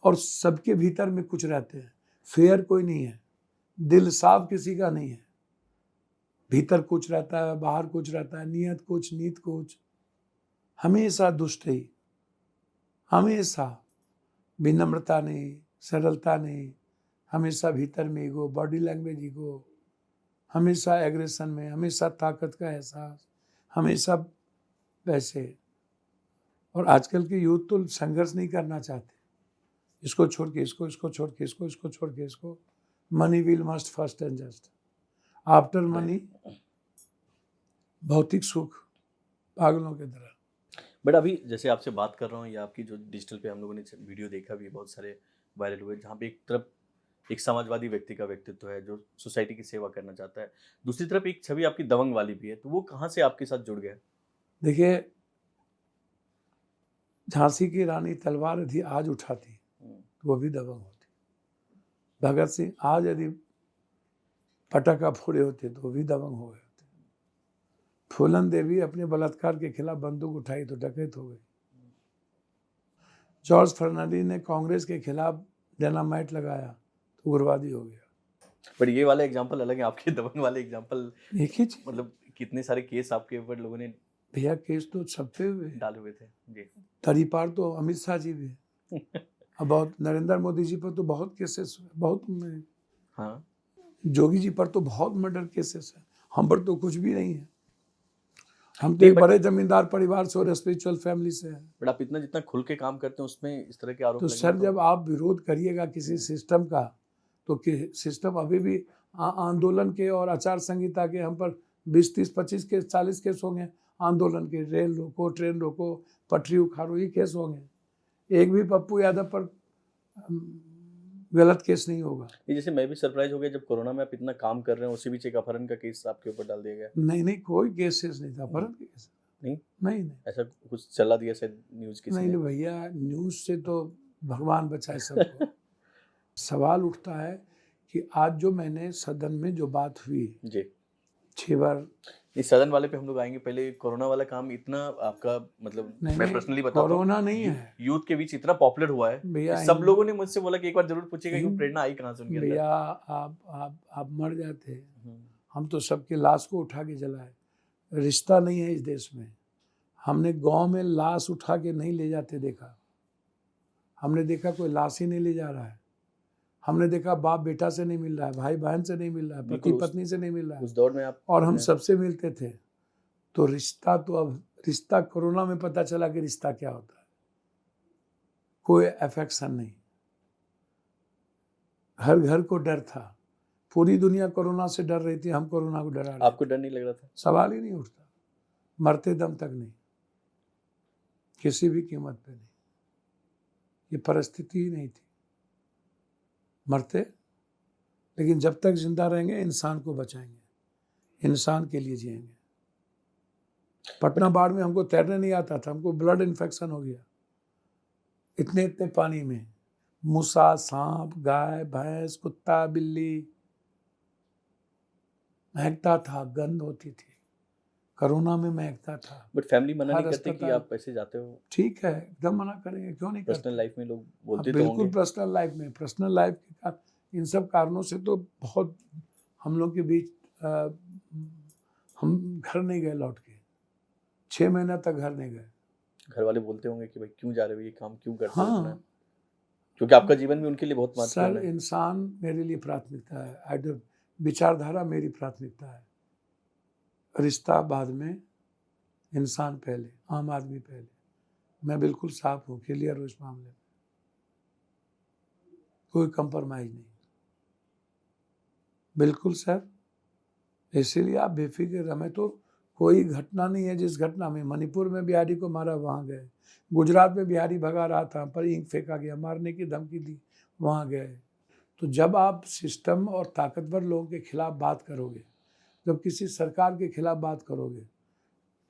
और सबके भीतर में कुछ रहते हैं, फेयर कोई नहीं है, दिल साफ किसी का नहीं है, भीतर कुछ रहता है, बाहर कुछ रहता है, नियत कुछ, नीत कुछ, हमेशा दुष्ट ही, हमेशा विनम्रता नहीं, सरलता नहीं, हमेशा भीतर में ईगो, बॉडी लैंग्वेज ईगो, हमेशा एग्रेशन में, हमेशा ताकत का एहसास, हमेशा पैसे। और आजकल के यूथ तो संघर्ष नहीं करना चाहते, इसको छोड़ के इसको, इसको छोड़ के इसको, इसको छोड़ के इसको, money will must first and just, after money भौतिक सुख, पागलों की तरह। बट अभी जैसे आपसे बात कर रहा हूँ या आपकी जो डिजिटल पे हम लोगों ने वीडियो देखा भी, बहुत सारे वायरल हुए, जहाँ पे एक तरफ एक समाजवादी व्यक्ति का व्यक्तित्व है जो सोसाइटी की सेवा करना चाहता है, दूसरी तरफ एक छवि आपकी दबंग वाली भी है, तो वो कहाँ से आपके साथ जुड़ गया? देखिए, झांसी की रानी तलवार यदि आज उठाती तो वो भी दबंग होती, भगत सिंह आज यदि पटाखा फोड़े होते तो वो भी दबंग हो गए होते, फूलन देवी अपने बलात्कार के खिलाफ बंदूक उठाई तो डकैत हो गई, जॉर्ज फर्नांडिस ने कांग्रेस के खिलाफ डायनामाइट लगाया तो उग्रवादी हो गया। बट ये वाला एग्जांपल अलग है, आपके दबंग वाले एग्जांपल, एक ही चीज, मतलब कितने सारे केस आपके ऊपर लोगों ने भैया केस तो सब पे हुए, डाले हुए थे जी। तरी पार तो अमित शाह जी भी, अब बहुत नरेंद्र मोदी जी पर तो बहुत केसेस हुए, बहुत हाँ, जोगी जी पर तो बहुत मर्डर केसेस है, हम पर तो कुछ भी नहीं है, हम तो नहीं, एक बड़े जमींदार परिवार से और स्पिरिचुअल फैमिली से हैं। बट आप इतना जितना खुल के काम करते हैं उसमें इस तरह के आरोप तो लगना सर जब आप विरोध करिएगा किसी सिस्टम का तो सिस्टम अभी भी आंदोलन के और आचार संहिता के हम पर 20, 30, 25 केस, 40 केस होंगे, आंदोलन के, रेल रोको, ट्रेन रोको, पटरी उखाड़ो, ये केस होंगे, एक भी पप्पू यादव पर गलत केस नहीं होगा। ये जैसे मैं भी सरप्राइज हो गया जब कोरोना में आप इतना काम कर रहे हैं, उसी बीच एक अपहरण का केस आपके ऊपर डाल दिया गया। नहीं, कोई केसेस नहीं था, अपहरण के केस नहीं, नहीं, ऐसा कुछ चला दिया शायद न्यूज किसी नहीं ने। भैया, न्यूज से तो भगवान बचाए सबको। सवाल उठता है कि आज जो मैंने सदन में जो बात हुई जी, 6 बार, इस सदन वाले पे हम लोग आएंगे, पहले कोरोना वाला काम इतना आपका, मतलब मैं पर्सनली बताता हूँ, कोरोना नहीं है यूथ के बीच इतना पॉपुलर हुआ है भैया, कि सब लोगों ने मुझसे बोला कि एक बार जरूर पूछेगा कि वो प्रेरणा आई कहाँ से उनके अंदर। भैया आप मर जाते, हम तो सबके लाश को उठा के जलाए, रिश्ता नहीं है इस देश में, हमने गांव में लाश उठा के नहीं ले जाते देखा, हमने देखा कोई लाश ही नहीं ले जा रहा है, हमने देखा बाप बेटा से नहीं मिल रहा है, भाई बहन से नहीं मिल रहा है, पति पत्नी से नहीं मिल रहा है, उस दौर में आप और हम सबसे मिलते थे, तो रिश्ता तो अब रिश्ता कोरोना में पता चला कि रिश्ता क्या होता है, कोई अफेक्शन नहीं, हर घर को डर था, पूरी दुनिया कोरोना से डर रही थी, हम कोरोना को डरा रहे थे। आपको डर नहीं लग रहा था? सवाल ही नहीं उठता, मरते दम तक नहीं, किसी भी कीमत पे नहीं, ये परिस्थिति ही नहीं थी, मरते, लेकिन जब तक जिंदा रहेंगे इंसान को बचाएंगे, इंसान के लिए जिएंगे। पटना बाढ़ में हमको तैरने नहीं आता था, हमको ब्लड इन्फेक्शन हो गया, इतने इतने पानी में, मूसा, सांप, गाय, भैंस, कुत्ता, बिल्ली, महकता था, गंध होती थी, कोरोना में महकता था। बट फैमिली मना हर नहीं करती कि अस्पताल, आप ऐसे जाते हो? ठीक है, एकदम मना करेंगे, क्यों नहीं करते? पर्सनल लाइफ में लोग बोलते अब तो बिल्कुल होंगे। पर्सनल लाइफ में, पर्सनल लाइफ के इन सब कारणों से तो बहुत हम लोग के बीच हम घर नहीं गए लौट के, 6 महीना तक घर नहीं गए। घर वाले बोलते होंगे कि भाई क्यों जा रहे हो, ये काम क्यों करते हो इतना? हाँ, क्योंकि आपका जीवन भी उनके लिए बहुत सर महत्वपूर्ण है। इंसान मेरे लिए प्राथमिकता है, आइडियल विचारधारा मेरी प्राथमिकता है, रिश्ता बाद में, इंसान पहले, आम आदमी पहले। मैं बिल्कुल साफ हूँ, क्लियर हूँ इस मामले में, कोई कंप्रोमाइज नहीं, बिल्कुल सर। इसीलिए आप बेफिक्र, हमें तो कोई घटना नहीं है, जिस घटना में मणिपुर में बिहारी को मारा वहाँ गए, गुजरात में बिहारी भगा रहा था पर ईंट फेंका गया, मारने की धमकी दी, वहाँ गए। तो जब आप सिस्टम और ताकतवर लोगों के खिलाफ बात करोगे, जब किसी सरकार के खिलाफ बात करोगे,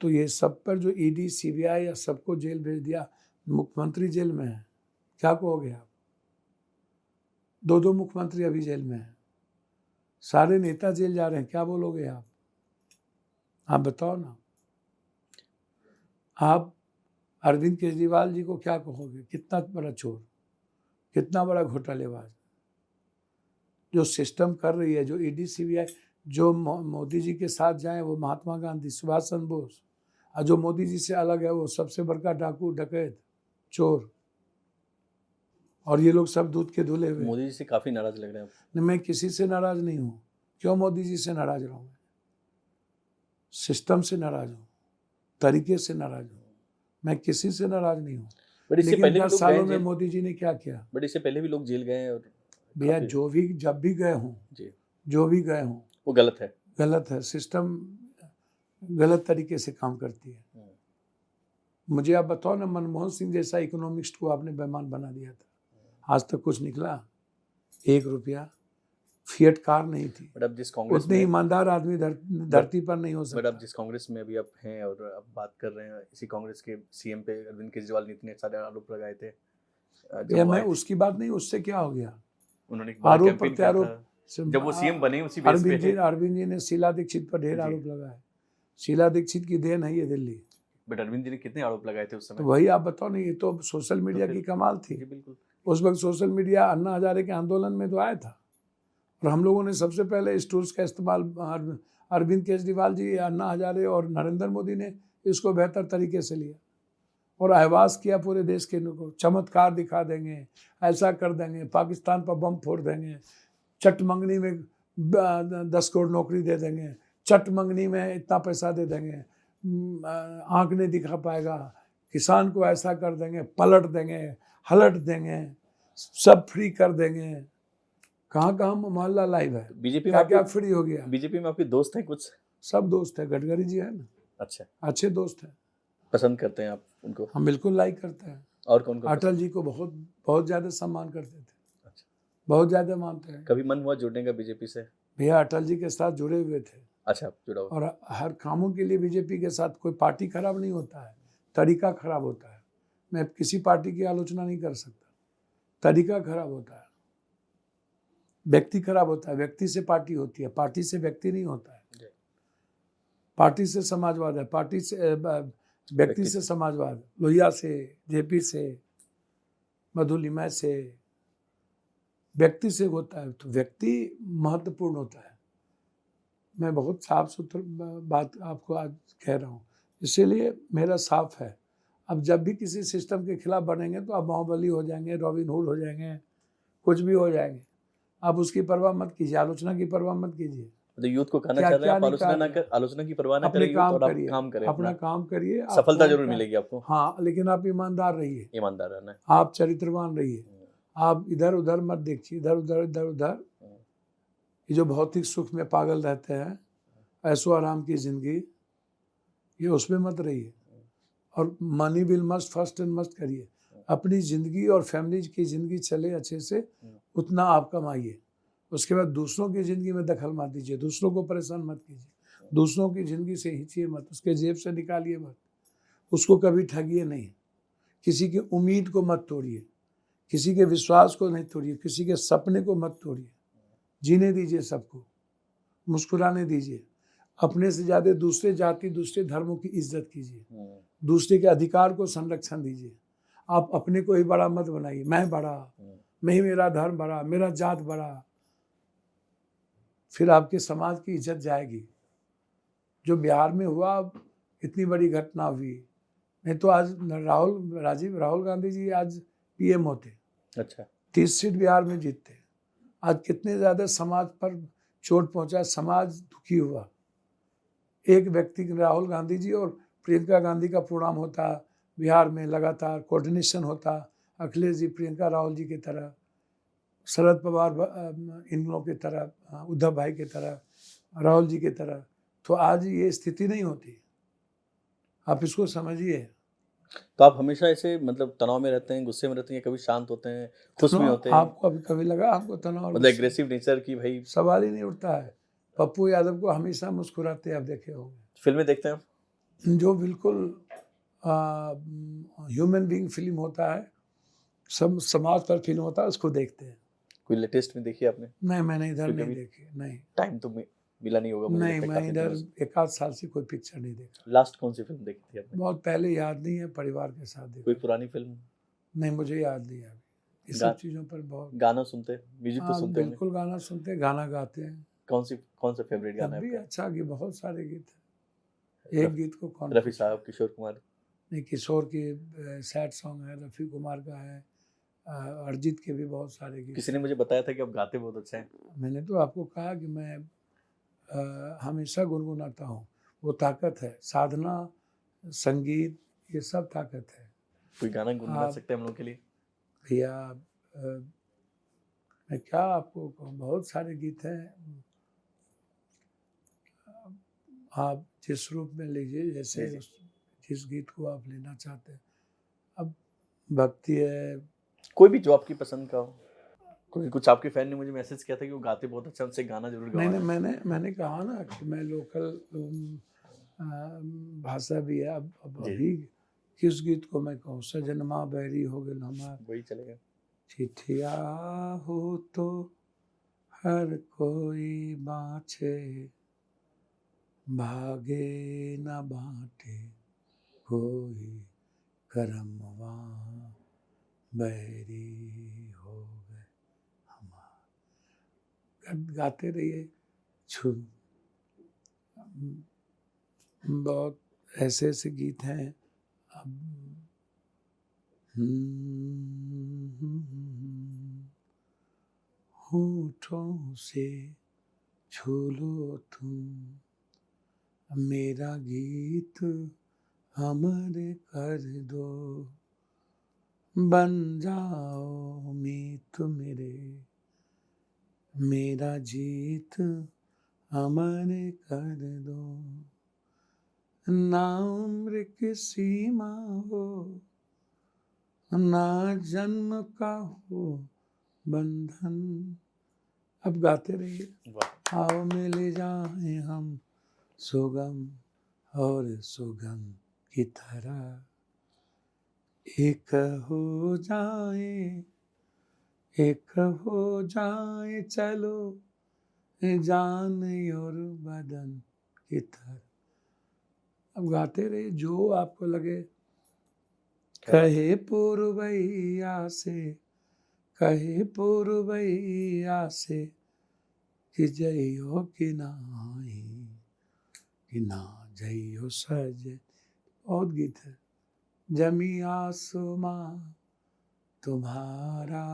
तो ये सब पर जो ईडी, सीबीआई या सबको जेल भेज दिया, मुख्यमंत्री जेल में है, क्या कहोगे आप? 2 मुख्यमंत्री अभी जेल में हैं, सारे नेता जेल जा रहे हैं, क्या बोलोगे आप बताओ ना। आप अरविंद केजरीवाल जी को क्या कहोगे? कितना बड़ा चोर, कितना बड़ा घोटालेबाज। जो सिस्टम कर रही है, जो ईडी सीबीआई, जो मोदी जी के साथ जाए वो महात्मा गांधी, सुभाष चंद्र बोस, और जो मोदी जी से अलग है वो सबसे बड़का डाकू, डकैत, चोर। और ये लोग सब दूध के धुले हुए। मोदी जी से काफी नाराज लग रहे हैं आप। नहीं, मैं किसी से नाराज नहीं हूँ। क्यों मोदी जी से नाराज रहूँ? सिस्टम से नाराज हूँ, तरीके से नाराज हूँ। मैं किसी से नाराज नहीं हूँ। बट इससे लेकिन पहले भी 10 लोग सालों गए में जेल, मोदी जी ने क्या किया? बट इससे पहले भी लोग जेल गए हैं और भैया काफी- जो भी जब भी गए हों, जी जो भी गए हों, वो गलत है। गलत है। सिस्टम गलत तरीके से काम करती है। मुझे आप बताओ ना, मनमोहन सिंह जैसा इकोनॉमिस्ट को आपने बेईमान बना दिया था, आज तक कुछ निकला? 1 रुपया फिएट कार नहीं थी। बट अब जिस कांग्रेस उतने में ईमानदार आदमी धरती पर नहीं हो बट सकता। अब जिस कांग्रेस में अभी आप हैं और अब बात कर रहे हैं, इसी कांग्रेस के सीएम पे अरविंद केजरीवाल ने इतने सारे आरोप लगाए थे जब या वो मैं आए थे। उसकी बात नहीं, उससे क्या हो गया? उन्होंने एक बड़ा आरोप कैंपेन किया प्रत्यारोप। था जब वो सीएम बने, उसी बेस पे है। अरविंद जी ने शीला दीक्षित पर ढेर जी। आरोप लगाए। शीला दीक्षित की देन है ये दिल्ली। बट अरविंद जी ने कितने आरोप लगाए थे उस तो समय? वही आप बताओ ना, ये तो सोशल मीडिया फिर- की कमाल थी। जी बिल्कुल। उस वक्त सोशल मीडिया अन्ना हजारे के आंदोलन में तो आया था, और हम लोगों ने सबसे पहले इस टूल्स का इस्तेमाल, अरविंद केजरीवाल जी, अन्ना हजारे और नरेंद्र मोदी ने इसको बेहतर तरीके से लिया और आह्वास किया पूरे देश के लोगों को, चमत्कार दिखा देंगे, ऐसा कर देंगे, पाकिस्तान पर बम फोड़ देंगे, चट मंगनी में 10 करोड़ नौकरी दे देंगे, चट मंगनी में इतना पैसा दे देंगे, आंख नहीं दिखा पाएगा, किसान को ऐसा कर देंगे, पलट देंगे, हलट देंगे, सब फ्री कर देंगे। कहाँ कहाँ मोहल्ला लाइव है, बीजेपी में क्या क्या आपके फ्री हो गया। बीजेपी में आपके दोस्त हैं कुछ? सब दोस्त है, गडकरी जी है ना, अच्छा, अच्छे दोस्त हैं, पसंद करते हैं आप उनको? हम बिल्कुल लाइक करते हैं। और कौन कौन अटल जी को बहुत बहुत ज़्यादा सम्मान करते थे, अच्छा। बहुत ज़्यादा मानते हैं। कभी मन हुआ जुड़ने का बीजेपी से? भैया अटल जी के साथ जुड़े हुए थे, अच्छा, आप जुड़ा हुआ। और हर कामों के लिए बीजेपी के साथ। कोई पार्टी खराब नहीं होता है, तरीका खराब होता है। मैं किसी पार्टी की आलोचना नहीं कर सकता, तरीका खराब होता है, व्यक्ति खराब होता है। व्यक्ति से पार्टी होती है, पार्टी से व्यक्ति नहीं होता है। पार्टी से समाजवाद है, पार्टी से व्यक्ति से समाजवाद। लोहिया से, जेपी से, मधुलिमा से, व्यक्ति से होता है। तो व्यक्ति महत्वपूर्ण होता है। मैं बहुत साफ सुथरा बात आपको आज कह रहा हूँ, इसीलिए मेरा साफ है। अब जब भी किसी सिस्टम के खिलाफ बनेंगे तो आप बाहुबली हो जाएंगे, रॉबिन हुड हो जाएंगे, कुछ भी हो जाएंगे। आप उसकी परवाह मत कीजिए, आलोचना की परवाह मत कीजिए। तो यूथ को कहना क्या चाह रहे हैं, आप क्या आलोचना की परवाह ना अपने करें यूथ, काम और आप करिए, काम करें, अपना काम करिए। सफलता आपको जरूर क्या- मिलेगी आपको। हाँ, लेकिन आप ईमानदार रहिए, ईमानदार रहना है। आप चरित्रवान रहिए, आप इधर उधर मत देखिए, इधर उधर इधर उधर। ये जो भौतिक सुख में पागल रहते हैं, ऐशो आराम की जिंदगी, ये उसमें मत रहिए। और money will must first and must करिए। अपनी ज़िंदगी और फैमिली की ज़िंदगी चले अच्छे से, उतना आप कमाइए। उसके बाद दूसरों की ज़िंदगी में दखल मत दीजिए, दूसरों को परेशान मत कीजिए, दूसरों की ज़िंदगी से हिचिए मत, उसके जेब से निकालिए मत, उसको कभी ठगिए नहीं, किसी की उम्मीद को मत तोड़िए, किसी के विश्वास को नहीं तोड़िए, किसी के सपने को मत तोड़िए। जीने दीजिए सबको, मुस्कुराने दीजिए। अपने से ज़्यादा दूसरे जाति, दूसरे धर्मों की इज्जत कीजिए, दूसरे के अधिकार को संरक्षण दीजिए। आप अपने को ही बड़ा मत बनाइए, मैं बड़ा, मैं ही, मेरा धर्म बड़ा, मेरा जात बड़ा। फिर आपके समाज की इज्जत जाएगी। जो बिहार में हुआ, इतनी बड़ी घटना हुई, नहीं तो आज राहुल गांधी जी आज पीएम होते। अच्छा, 30 सीट बिहार में जीतते। आज कितने ज़्यादा समाज पर चोट पहुंचा, समाज दुखी हुआ। एक व्यक्ति, राहुल गांधी जी और प्रियंका गांधी का प्रोग्राम होता बिहार में, लगातार कोऑर्डिनेशन होता, अखिलेश जी प्रियंका राहुल जी की तरह, शरद पवार इन लोगों की तरह, उद्धव भाई की तरह, राहुल जी की तरह, तो आज ये स्थिति नहीं होती। आप इसको समझिए। तो आप हमेशा ऐसे मतलब तनाव में रहते हैं, गुस्से में रहते हैं, कभी शांत होते हैं, खुश भी होते हैं? आपको अभी कभी लगा आपको तनाव? मतलब एग्रेसिव नेचर की भाई? सवाल ही नहीं उठता है। पप्पू यादव को हमेशा मुस्कुराते आप देखे होंगे। फिल्में देखते हैं आप? जो बिल्कुल ह्यूमन बीइंग फिल्म होता है, सब समाज पर फिल्म होता है, उसको देखते हैं। कोई लेटेस्ट में देखी आपने? नहीं, मैंने इधर फिर नहीं कभी देखी, नहीं। टाइम तो मिला नहीं होगा, मुझे नहीं, लगता है मैं काफी इधर दिनों से। 1 आध साल से कोई पिक्चर नहीं देखा। लास्ट कौन सी फिल्म देखी थी आपने? बहुत पहले, याद नहीं है, परिवार के साथ कोई देखा। पुरानी फिल्म? नहीं, मुझे याद नहीं है अभी। ये गा, सब चीज़ों पर बहुत। गाना सुनते, म्यूजिक तो हाँ, सुनते होंगे। बिल्कुल गाना सुनते हैं, गाना गाते हैं। कौन सा फेवरेट तब गाना है भी आपका? अच्छा कि बहुत सारे गीत हैं। एक गीत को कौन रफी पूछे? साहब, किशोर कुमार? नहीं, किशोर की सैड सॉन्ग है, रफ़ी कुमार का है, अरिजीत के भी बहुत सारे गीत किसी हैं। ने मुझे बताया था कि आप गाते बहुत अच्छा है। मैंने तो आपको कहा कि मैं हमेशा गुनगुनाता हूँ। वो ताकत है, साधना, संगीत, ये सब ताकत है। कोई गाना गुनगुना आप सकते हैं हम लोग के लिए? भैया, मैं क्या आपको कहूँ, बहुत सारे गीत हैं। आप जिस रूप में लीजिए, जैसे जी, जी। जिस गीत को आप लेना चाहते हैं। अब भक्ति है। कोई भी जो आपकी पसंद का हो। कोई कुछ आपके फैन ने मुझे मैसेज किया था कि वो गाते बहुत अच्छा, उनसे गाना जरूर नहीं, नहीं, गवाना। मैंने कहा ना कि मैं लोकल भाषा भी है। अब जी, अभी किस गीत को मैं कहूँ? सजनमा बैरी हो गेल हमार, वही चलेगा। चिट्ठिया हो तो हर कोई बाँचे, भागे न बाँटे कोई, करमवा बैरी हो गए हमार। गाते रहिए। छु बहुत ऐसे ऐसे गीत हैं। अब होठों से छू लो तुम, मेरा गीत अमर कर दो, बन जाओ मीत मेरे, मेरा जीत अमर कर दो। ना उम्र की सीमा हो, ना जन्म का हो बंधन। अब गाते रहिए। वाह। आओ मिल जाए हम सुगम और सुगम की तरह, एक हो जाए, एक हो जाए चलो, जान और बदन की तरह। अब गाते रहिए जो आपको लगे। क्या बात है। कहे पुरवैया से, कहे पुरवैया से, कि जइयो कि नाही, कि ना जइयो सज। बहुत गीत है। जमी आसमां तुम्हारा,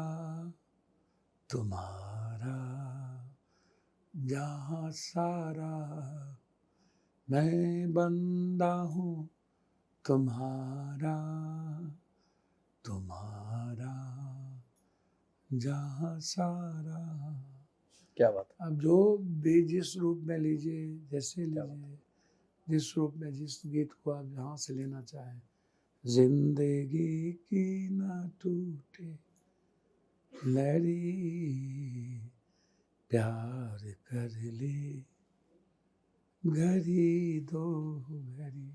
तुम्हारा जहाँ सारा, मैं बंदा हूँ तुम्हारा, तुम्हारा जहाँ सारा। क्या बात है। अब जो भी जिस रूप में लीजिए, जैसे क्या बात लीजिए, जिस रूप में, जिस गीत को आप जहाँ से लेना चाहें। जिंदगी की ना टूटे लड़ी, प्यार कर ले घड़ी दो घड़ी।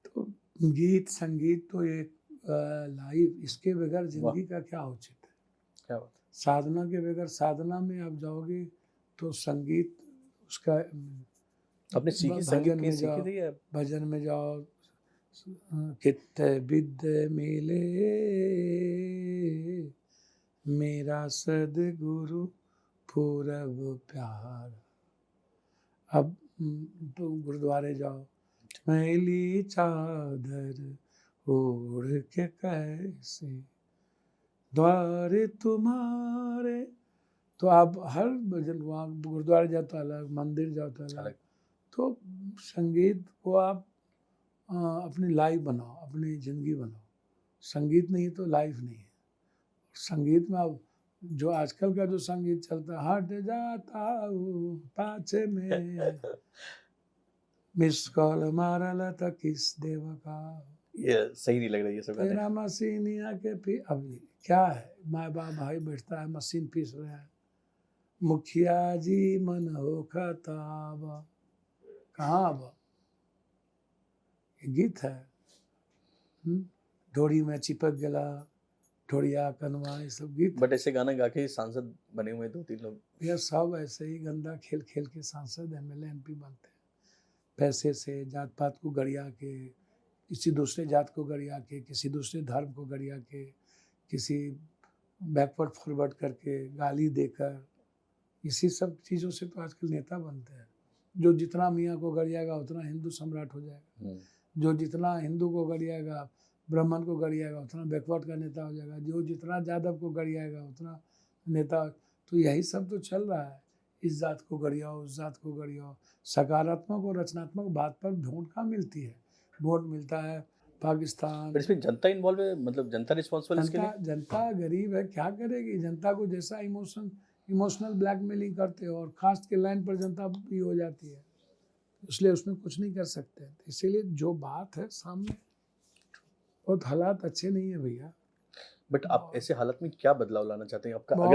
तो गीत संगीत तो एक लाइव, इसके बगैर वाह। जिंदगी का क्या औचित्य है? क्या बात साधना के बगैर, साधना में आप जाओगे तो संगीत उसका, है। आपने सीखी, संगीत भजन कहीं में सीखी जाओ, थी या? भजन में जाओ, कित्ते विद्य मिले मेरा सदगुरु पूरब प्यार। अब तो गुरुद्वारे जाओ, मैली चादर ओढ़ के कैसे द्वारे तुम्हारे। तो आप हर भजन, वहाँ गुरुद्वारे जाओ तो अलग, मंदिर जाओ तो अलग। अलग। तो संगीत को आप अपनी लाइफ बनाओ, अपनी ज़िंदगी बनाओ। संगीत नहीं तो लाइफ नहीं है। संगीत में अब जो आजकल का जो संगीत चलता है, हट जाता हूँ पाछे में, मिस कॉल मारला था किस देव का, ये सही नहीं लग रहा ये सब गाने। तेरा मशीनिया के पी। अब क्या है, माँ बाप भाई बैठता है, मशीन पीस रहा है, मुखिया जी मन हो खताब, कहाँ अब ये गीत है। डोरी में चिपक गला, ठोड़िया कनवा ये सब गीत। बट ऐसे गाना गा के सांसद बने हुए 2-3 लोग। यह सब ऐसे ही गंदा खेल खेल के सांसद एमएलए एमपी बनते हैं, पैसे से, जात पात को गरिया के, किसी दूसरे जात को गरिया के, किसी दूसरे धर्म को गरिया के, किसी बैकवर्ड फॉरवर्ड करके, गाली देकर, इसी सब चीज़ों से तो आजकल नेता बनते हैं। जो जितना मियाँ को गरियागा उतना हिंदू सम्राट हो जाएगा, जो जितना हिंदू को गरियागा, ब्राह्मण को गरियागा उतना बैकवर्ड का नेता हो जाएगा, जो जितना यादव को गरियागा उतना नेता। तो यही सब तो चल रहा है, इस जात को गरियाओ, उस जात को गरियाओ। सकारात्मक और रचनात्मक बात पर वोट कहाँ मिलती है? वोट मिलता है पाकिस्तान। पर इसमें जनता इन्वॉल्व है, मतलब जनता रिस्पॉन्सिबल इसके लिए? जनता गरीब है, क्या करेगी? जनता को जैसा इमोशनल ब्लैकमेलिंग करते हो और कास्ट के लाइन पर जनता भी हो जाती है, इसलिए उसमें कुछ नहीं कर सकते। इसीलिए जो बात है सामने, बहुत हालात अच्छे नहीं है भैया। बट आप ऐसे हालत में क्या बदलाव लाना चाहते हैं? आपका बहुत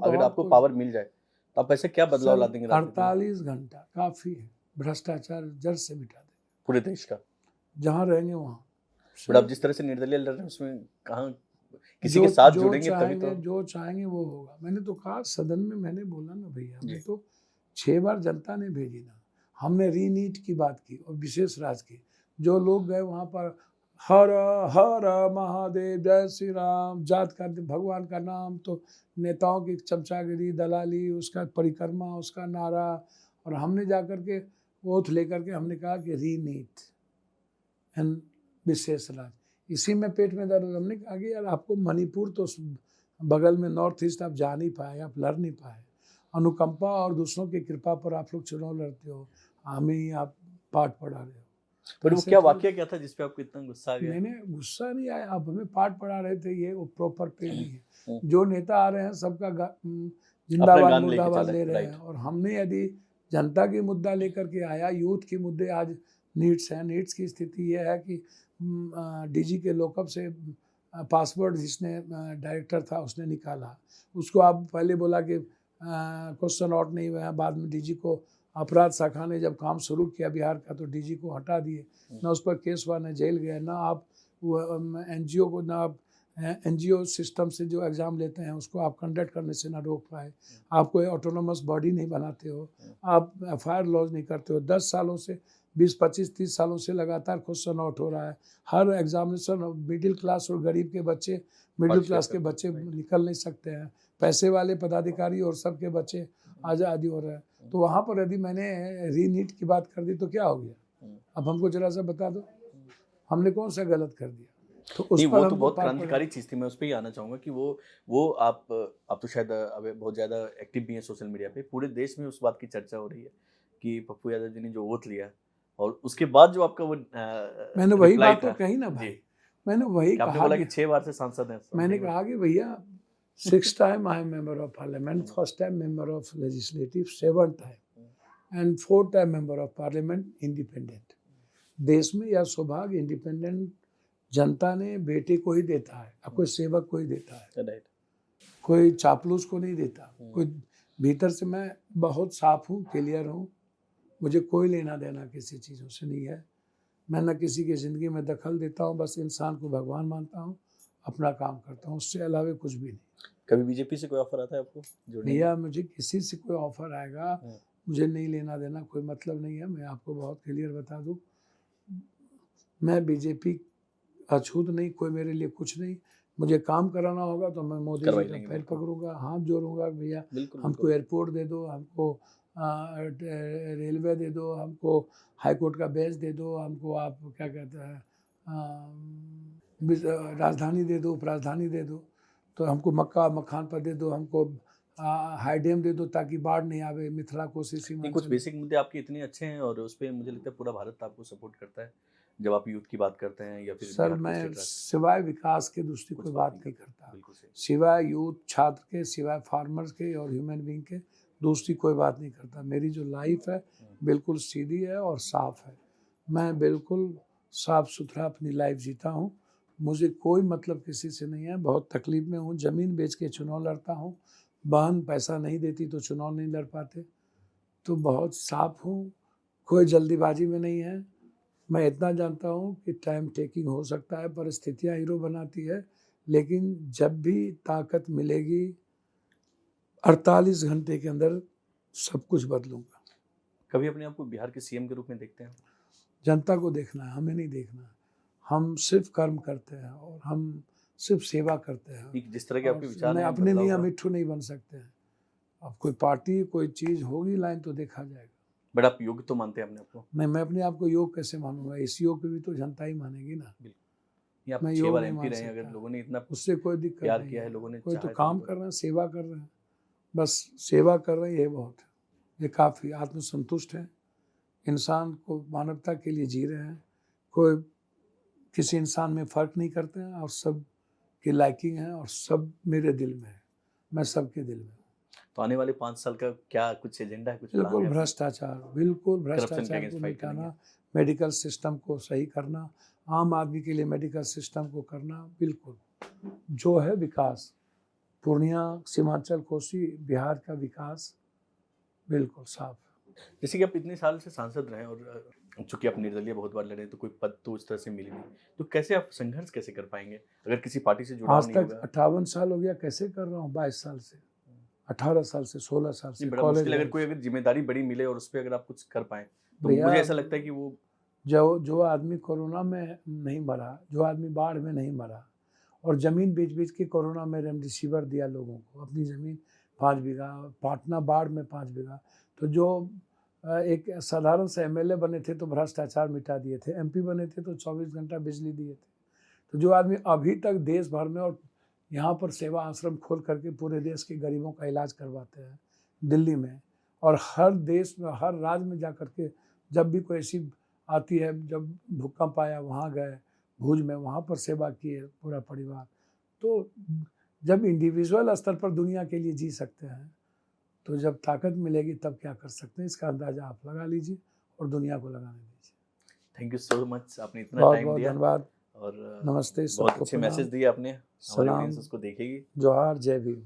अगर आपको कुछ। पावर मिल जाए तो आप ऐसे क्या बदलाव ला देंगे? 48 घंटा काफ़ी है, भ्रष्टाचार जड़ से मिटा दें पूरे देश का। जहाँ रहेंगे वहाँ। बट आप जिस तरह से निर्दलीय लड़ रहे हैं उसमें कहाँ किसी के साथ जुड़ेंगे तभी तो। जो चाहेंगे वो होगा। मैंने तो कहा सदन में, मैंने बोला ना भैया, हमें तो 6 बार जनता ने भेजी ना, हमने रीनीट की बात की और विशेष राज की। जो लोग गए वहाँ पर हर हर महादेव, जय श्री राम, जात का भगवान का नाम, तो नेताओं की चमचागिरी, दलाली, उसका परिक्रमा, उसका नारा, और हमने जाकर के ओथ लेकर के हमने कहा कि रीनीट एंड विशेष राज। इसी में पेट में दर्द। हमने कहा कि यार आपको मणिपुर तो बगल में नॉर्थ ईस्ट आप जा नहीं पाए, आप लड़ नहीं पाए। अनुकंपा और दूसरों की कृपा पर आप लोग चुनाव लड़ते हो, हमें ही आप पाठ पढ़ा रहे हो। पर वो क्या वाकया क्या था जिसपे आपको इतना गुस्सा आ गया? मैंने गुस्सा नहीं आया, आप हमें पाठ पढ़ा रहे थे, ये वो प्रॉपर पे नहीं है। जो नेता आ रहे हैं सबका जिंदाबाद मुर्दाबाद ले रहे हैं, और हमने यदि जनता की मुद्दा लेकर के आया, यूथ की मुद्दे, आज नीट्स है, नीट्स की स्थिति ये है कि डीजी के लॉकअप से पासवर्ड जिसने डायरेक्टर था उसने निकाला, उसको आप पहले बोला कि क्वेश्चन आउट नहीं हुआ, बाद में डीजी को अपराध शाखा ने जब काम शुरू किया बिहार का तो डीजी को हटा दिए, ना उस पर केस हुआ, ना जेल गया, ना आप एनजीओ को, ना आप एनजीओ सिस्टम से जो एग्ज़ाम लेते हैं उसको आप कंडक्ट करने से ना रोक पाए, आप कोई ऑटोनोमस बॉडी नहीं बनाते हो, आप एफआईआर लॉन्च नहीं करते हो। 10 सालों से, 20, 25, 30 सालों से लगातार क्वेश्चन आउट हो रहा है। हर एग्जामिनेशन मिडिल क्लास और गरीब के बच्चे, मिडिल क्लास के बच्चे निकल नहीं सकते हैं, पैसे वाले पदाधिकारी और सबके बच्चे आज़ादी हो रहे हैं। तो वहाँ पर यदि मैंने रीनीट की बात कर दी तो क्या हो गया? अब हमको जरा सा बता दो, हमने कौन सा गलत कर दिया? तो उस नहीं, पर वो तो बहुत क्रांतिकारी चीज़ थी। मैं उस पे ही आना चाहूँगा कि वो आप तो शायद अब बहुत ज़्यादा एक्टिव भी हैं सोशल मीडिया पे। पूरे देश में उस बात की चर्चा हो रही है कि पप्पू यादव जी ने जो ओथ लिया और उसके बाद जो आपका वो मैंने वही बात तो कही ना भाई, मैंने वही कहा। आपने बोला कि 6 बार से सांसद हैं। मैंने कहा कि भैया 6 time I am member of parliament, 1st time member of legislative, 7 time and 4 time member of parliament independent. देश में यह सौभाग्य इंडिपेंडेंट जनता ने बेटे को ही देता है, अब कोई सेवक को ही देता है, कोई चापलूस को नहीं देता। कोई भीतर से मैं बहुत साफ हूँ, क्लियर हूँ, मुझे कोई लेना देना किसी चीज़ों से नहीं है। मैं न किसी की ज़िंदगी में दखल देता हूँ, बस इंसान को भगवान मानता हूँ, अपना काम करता हूँ, उससे अलावा कुछ भी नहीं। कभी बीजेपी से कोई ऑफर आता है आपको? भैया मुझे किसी से कोई ऑफर आएगा, मुझे नहीं लेना देना, कोई मतलब नहीं है। मैं आपको बहुत क्लियर बता दूँ, मैं बीजेपी अछूत नहीं, कोई मेरे लिए कुछ नहीं। मुझे काम कराना होगा तो मैं मोदी जी का पैर पकड़ूंगा, हाथ जोड़ूंगा, भैया हमको एयरपोर्ट दे दो, हमको रेलवे दे दो, हमको हाई कोर्ट का बेंच दे दो, हमको आप क्या कहते हैं राजधानी दे दो, उपराजधानी दे दो, तो हमको मक्का मखान पर दे दो, हमको हाई डैम दे दो ताकि बाढ़ नहीं आवे मिथिला कोसी सीमा। कुछ बेसिक मुद्दे आपके इतने अच्छे हैं और उस पर मुझे लगता है पूरा भारत आपको सपोर्ट करता है जब आप यूथ की बात करते हैं या फिर। सर मैं सिवाय विकास के दूसरी कोई बात नहीं करता, सिवाय यूथ, छात्र के, सिवाय फार्मर्स के और ह्यूमन बीइंग के दूसरी कोई बात नहीं करता। मेरी जो लाइफ है बिल्कुल सीधी है और साफ है, मैं बिल्कुल साफ सुथरा अपनी लाइफ जीता हूँ, मुझे कोई मतलब किसी से नहीं है। बहुत तकलीफ में हूँ, ज़मीन बेच के चुनाव लड़ता हूँ, बहन पैसा नहीं देती तो चुनाव नहीं लड़ पाते, तो बहुत साफ हूँ, कोई जल्दीबाजी में नहीं है। मैं इतना जानता हूँ कि टाइम टेकिंग हो सकता है, परिस्थितियाँ हीरो बनाती है, लेकिन जब भी ताकत मिलेगी 48 घंटे के अंदर सब कुछ बदलूंगा। कभी अपने आप को बिहार के सीएम के रूप में देखते हैं? जनता को देखना है, हमें नहीं देखना है। हम सिर्फ कर्म करते हैं और हम सिर्फ सेवा करते हैं। कि जिस तरह के आपके और विचार मैं हैं, अपने बदलाव मियाँ का, मिट्ठू नहीं बन सकते हैं। अब कोई पार्टी कोई चीज़ होगी लाइन तो देखा जाएगा। बट आप योग्य तो मानते हैं अपने आप को? नहीं, मैं अपने आप को योग कैसे मानूंगा? इस योग पे भी तो जनता ही मानेगी ना। ये आप मैं 6 योग बार नहीं एमपी मान रहे हैं, अगर सकता। लोगों ने इतना उससे कोई दिक्कत प्यार नहीं किया है, लोगों ने कोई तो चाहा है काम तो कर रहे हैं, सेवा कर रहे हैं, बस सेवा कर रहे हैं, ये बहुत है, ये काफ़ी आत्मसंतुष्ट है। इंसान को मानवता के लिए जी रहे हैं, कोई किसी इंसान में फ़र्क नहीं करते हैं और सब की लाइकिंग है और सब मेरे दिल में है, मैं सबके दिल में हूँ। तो आने वाले 5 साल का क्या कुछ एजेंडा है, कुछ प्लान बिल्कुल है अपना? भ्रष्टाचार, बिल्कुल करप्शन के भ्रष्टाचार अगेंस्ट को फाइट करेंगे? मिटाना, मेडिकल सिस्टम को सही करना, आम आदमी के लिए मेडिकल सिस्टम को करना, बिल्कुल जो है विकास, पूर्णिया, सीमांचल, कोसी, बिहार का विकास बिल्कुल साफ है। जैसे कि आप इतने साल से सांसद रहे और चूंकि आप निर्दलीय बहुत बार लड़े, तो कोई पद तो उस तरह से मिली नहीं, तो कैसे आप संघर्ष कैसे कर पाएंगे अगर किसी पार्टी से जुड़ाव आज नहीं तक होगा? 58 साल हो गया, कैसे कर रहा हूँ? 22 साल से, 18 साल से, 16 साल से नहीं, बड़ा कॉलेज मुश्किल है अगर लाइफ कोई से। अगर जिम्मेदारी बड़ी मिले और उस पर अगर आप कुछ कर पाए, तो भैया मुझे ऐसा लगता है कि वो जो जो आदमी कोरोना में नहीं मरा, जो आदमी बाढ़ में नहीं मरा और ज़मीन बेच के कोरोना में रेमडेसिविर दिया लोगों को, अपनी ज़मीन 5 बीघा, पाटना बाढ़ में 5 बीघा, तो जो एक साधारण से एमएलए बने थे तो भ्रष्टाचार मिटा दिए थे, एमपी बने थे तो 24 घंटा बिजली दिए थे। तो जो आदमी अभी तक देश भर में और यहाँ पर सेवा आश्रम खोल करके पूरे देश के गरीबों का इलाज करवाते हैं दिल्ली में, और हर देश में, हर राज्य में जा कर के जब भी कोई ऐसी आती है, जब भूकंप आया वहाँ गए, भुज में वहाँ पर सेवा किए पूरा परिवार। तो जब इंडिविजुअल स्तर पर दुनिया के लिए जी सकते हैं, तो जब ताकत मिलेगी तब क्या कर सकते हैं, इसका अंदाज़ा आप लगा लीजिए और दुनिया को लगाने दीजिए। थैंक यू सो मच, आपने इतना बहुत टाइम बहुत दिया धन्यवाद। और नमस्ते, बहुत सबको अच्छे प्रणाम, मैसेज दिए आपने, हमारी सलाम, ऑडियंस उसको देखेगी। जोहार, जय भीम।